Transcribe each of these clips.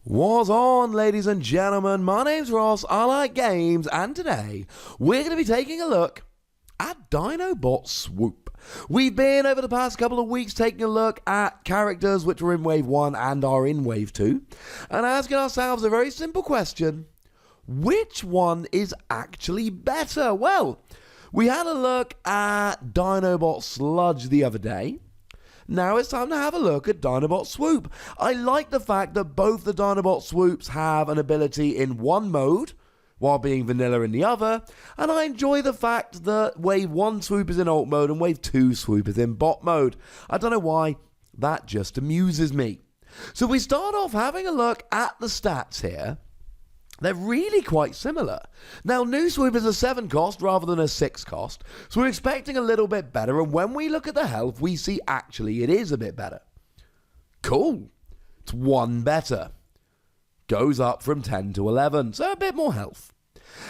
What's on, ladies and gentlemen? My name's Ross, I like games, and today we're going to be taking a look at Dinobot Swoop. We've been, over the past couple of weeks, taking a look at characters which were in Wave 1 and are in Wave 2, and asking ourselves a very simple question: which one is actually better? Well, we had a look at Dinobot Sludge the other day. Now it's time to have a look at Dinobot Swoop. I like the fact that both the Dinobot Swoops have an ability in one mode, while being vanilla in the other, and I enjoy the fact that Wave 1 Swoop is in alt mode and Wave 2 Swoop is in bot mode. I don't know why, that just amuses me. So we start off having a look at the stats here. They're really quite similar. Now, new Swoop is a 7 cost rather than a 6 cost, so we're expecting a little bit better, and when we look at the health, we see actually it is a bit better. Cool. It's 1 better. Goes up from 10 to 11, so a bit more health.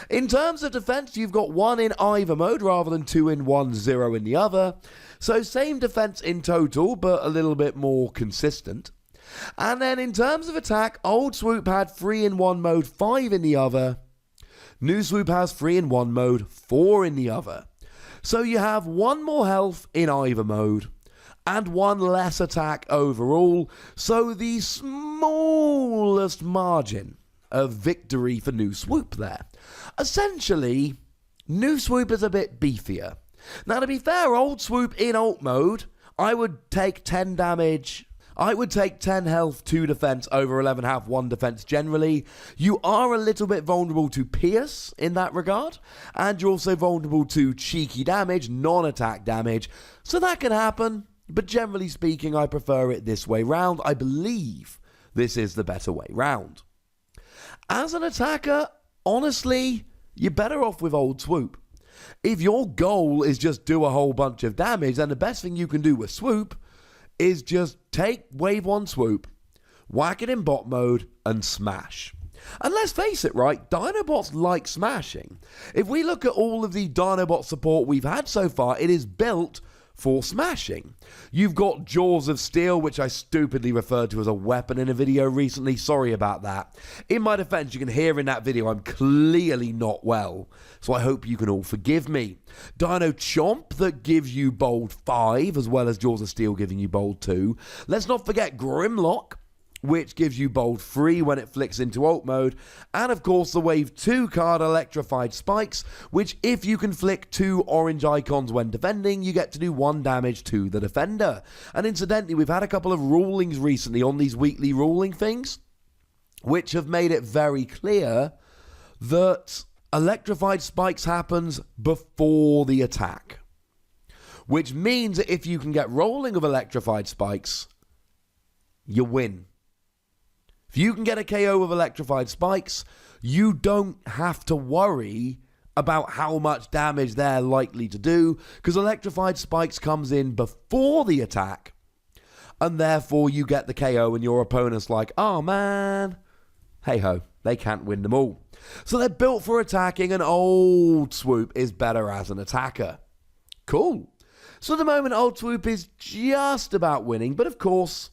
In terms of defense, you've got 1 in either mode rather than 2 in one, 0 in the other, so same defense in total, but a little bit more consistent. And then in terms of attack, old Swoop had 3 in one mode, 5 in the other. New Swoop has 3 in one mode, 4 in the other. So you have 1 more health in either mode, and 1 less attack overall. So the smallest margin of victory for new Swoop there. Essentially, new Swoop is a bit beefier. Now, to be fair, old Swoop in alt mode, I would take 10 damage. I would take 10 health, 2 defense over 11 health, 1 defense generally. You are a little bit vulnerable to pierce in that regard, and you're also vulnerable to cheeky damage, non-attack damage, so that can happen, but generally speaking, I prefer it this way round. I believe this is the better way round. As an attacker, honestly, you're better off with old Swoop. If your goal is just do a whole bunch of damage, then the best thing you can do with Swoop is just take Wave 1 Swoop, whack it in bot mode, and smash. And let's face it, right, Dinobots like smashing. If we look at all of the Dinobot support we've had so far, it is built for smashing. You've got Jaws of Steel, which I stupidly referred to as a weapon in a video recently. Sorry about that. In my defense, you can hear in that video I'm clearly not well, so I hope you can all forgive me. Dino Chomp, that gives you bold 5, as well as Jaws of Steel giving you bold 2. Let's not forget Grimlock, which gives you bold 3 when it flicks into alt mode, and of course the Wave 2 card Electrified Spikes, which if you can flick 2 orange icons when defending, you get to do 1 damage to the defender. And incidentally, we've had a couple of rulings recently on these weekly ruling things, which have made it very clear that Electrified Spikes happens before the attack, which means that if you can get rolling of Electrified Spikes, you win. If you can get a KO with Electrified Spikes, you don't have to worry about how much damage they're likely to do, because Electrified Spikes comes in before the attack, and therefore you get the KO and your opponent's like, oh man, hey ho, they can't win them all. So they're built for attacking, and old Swoop is better as an attacker. Cool. So at the moment, old Swoop is just about winning, but of course,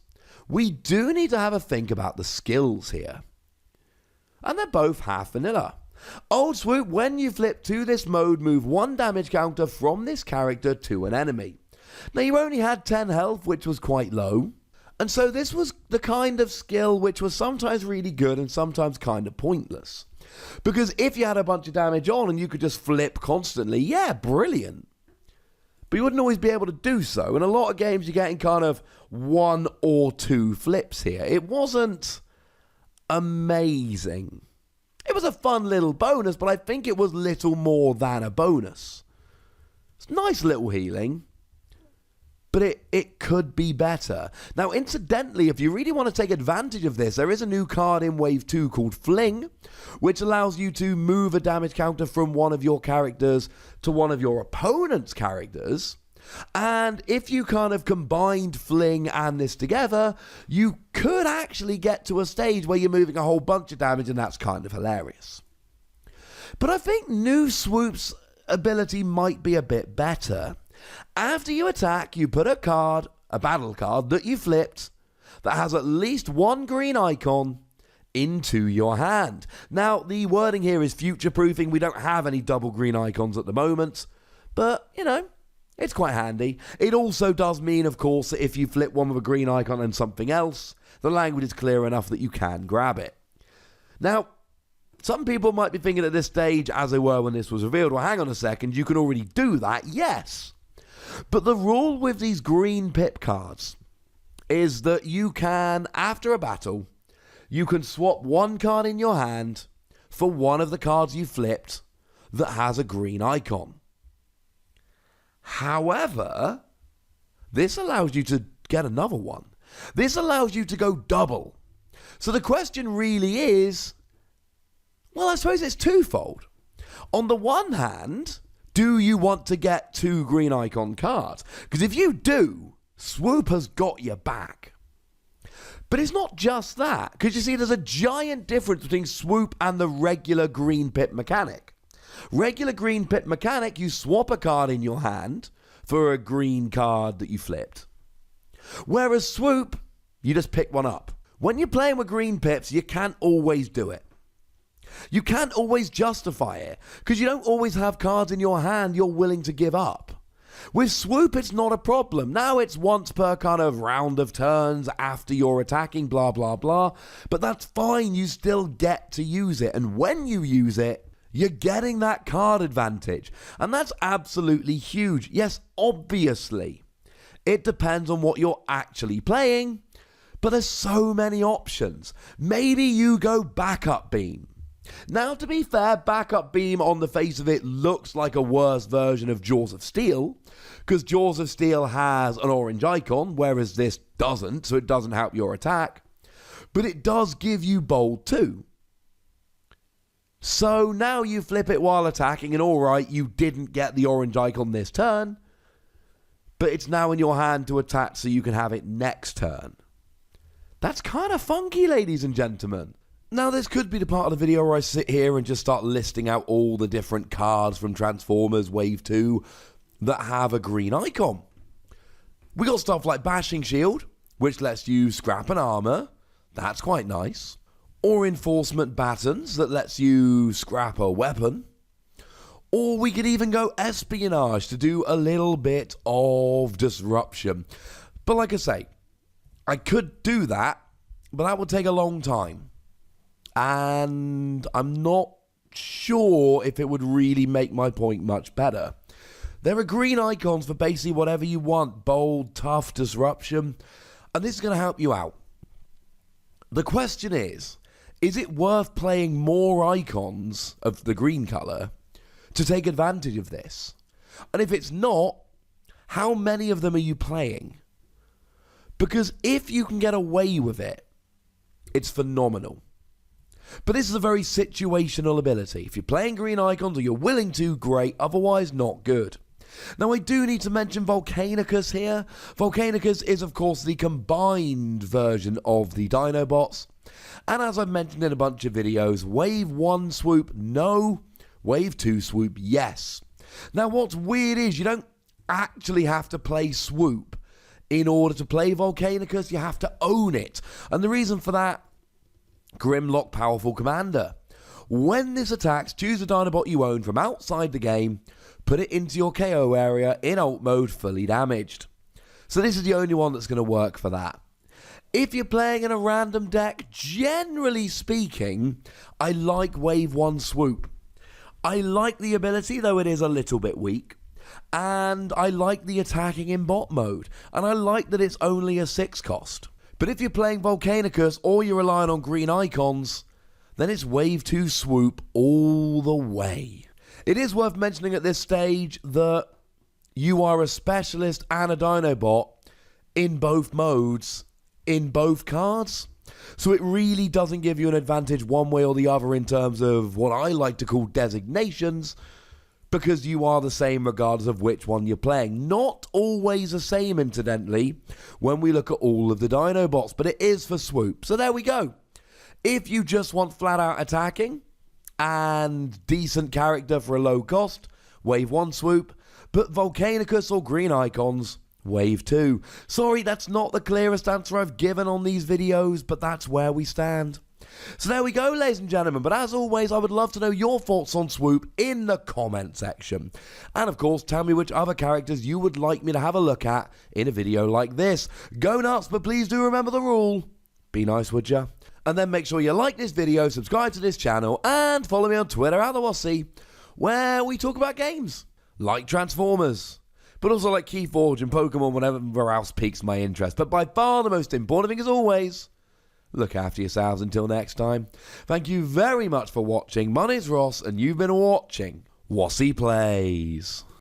we do need to have a think about the skills here. And they're both half vanilla. Old Swoop, when you flip to this mode, move 1 damage counter from this character to an enemy. Now, you only had 10 health, which was quite low. And so this was the kind of skill which was sometimes really good and sometimes kind of pointless. Because if you had a bunch of damage on and you could just flip constantly, yeah, brilliant. But you wouldn't always be able to do so. In a lot of games, you're getting kind of 1 or 2 flips here. It wasn't amazing. It was a fun little bonus, but I think it was little more than a bonus. It's nice little healing, but it could be better. Now, incidentally, if you really want to take advantage of this, there is a new card in Wave 2 called Fling, which allows you to move a damage counter from one of your characters to one of your opponent's characters. And if you kind of combined Fling and this together, you could actually get to a stage where you're moving a whole bunch of damage, and that's kind of hilarious. But I think new Swoop's ability might be a bit better. After you attack, you put a battle card that you flipped, that has at least 1 green icon into your hand. Now, the wording here is future-proofing. We don't have any double green icons at the moment, but, you know, it's quite handy. It also does mean, of course, that if you flip one with a green icon and something else, the language is clear enough that you can grab it. Now, some people might be thinking at this stage, as they were when this was revealed, well, hang on a second, you can already do that. Yes. But the rule with these green pip cards is that you can, after a battle, you can swap one card in your hand for one of the cards you flipped that has a green icon. However, this allows you to get another one. This allows you to go double. So the question really is, well, I suppose it's twofold. On the one hand, do you want to get two green icon cards? Because if you do, Swoop has got your back. But it's not just that, because you see there's a giant difference between Swoop and the regular green pip mechanic. Regular green pip mechanic, you swap a card in your hand for a green card that you flipped. Whereas Swoop, you just pick one up. When you're playing with green pips, you can't always do it. You can't always justify it, because you don't always have cards in your hand you're willing to give up. With Swoop, it's not a problem. Now it's once per kind of round of turns after you're attacking, blah, blah, blah. But that's fine. You still get to use it. And when you use it, you're getting that card advantage. And that's absolutely huge. Yes, obviously, it depends on what you're actually playing. But there's so many options. Maybe you go backup beam. Now, to be fair, backup beam on the face of it looks like a worse version of Jaws of Steel, because Jaws of Steel has an orange icon, whereas this doesn't, so it doesn't help your attack. But it does give you bold too. So now you flip it while attacking, and alright, you didn't get the orange icon this turn, but it's now in your hand to attack so you can have it next turn. That's kind of funky, ladies and gentlemen. Now, this could be the part of the video where I sit here and just start listing out all the different cards from Transformers Wave 2 that have a green icon. We got stuff like Bashing Shield, which lets you scrap an armor. That's quite nice. Or Enforcement Batons, that lets you scrap a weapon. Or we could even go Espionage to do a little bit of disruption. But like I say, I could do that, but that would take a long time. And I'm not sure if it would really make my point much better. There are green icons for basically whatever you want. Bold, tough, disruption. And this is going to help you out. The question is it worth playing more icons of the green colour to take advantage of this? And if it's not, how many of them are you playing? Because if you can get away with it, it's phenomenal. But this is a very situational ability. If you're playing green icons or you're willing to, great. Otherwise, not good. Now, I do need to mention Volcanicus here. Volcanicus is, of course, the combined version of the Dinobots. And as I've mentioned in a bunch of videos, Wave 1 Swoop, no. Wave 2 Swoop, yes. Now, what's weird is you don't actually have to play Swoop in order to play Volcanicus. You have to own it. And the reason for that, Grimlock Powerful Commander. When this attacks, choose a Dinobot you own from outside the game, put it into your KO area in alt mode fully damaged. So this is the only one that's going to work for that. If you're playing in a random deck, generally speaking, I like Wave 1 Swoop. I like the ability, though it is a little bit weak. And I like the attacking in bot mode. And I like that it's only a 6 cost. But if you're playing Volcanicus or you're relying on green icons, then it's Wave 2 Swoop all the way. It is worth mentioning at this stage that you are a specialist and a Dinobot in both modes, in both cards. So it really doesn't give you an advantage one way or the other in terms of what I like to call designations, because you are the same regardless of which one you're playing. Not always the same, incidentally, when we look at all of the Dinobots, but it is for Swoop. So there we go. If you just want flat-out attacking and decent character for a low cost, Wave 1 Swoop, but Volcanicus or green icons, Wave 2. Sorry, that's not the clearest answer I've given on these videos, but that's where we stand. So there we go, ladies and gentlemen, but as always, I would love to know your thoughts on Swoop in the comment section. And of course, tell me which other characters you would like me to have a look at in a video like this. Go nuts, but please do remember the rule. Be nice, would ya? And then make sure you like this video, subscribe to this channel, and follow me on Twitter at Wossy, where we talk about games like Transformers, but also like Keyforge and Pokemon, whatever else piques my interest. But by far the most important thing is always, look after yourselves until next time. Thank you very much for watching. My name's Ross, and you've been watching Wossy Plays.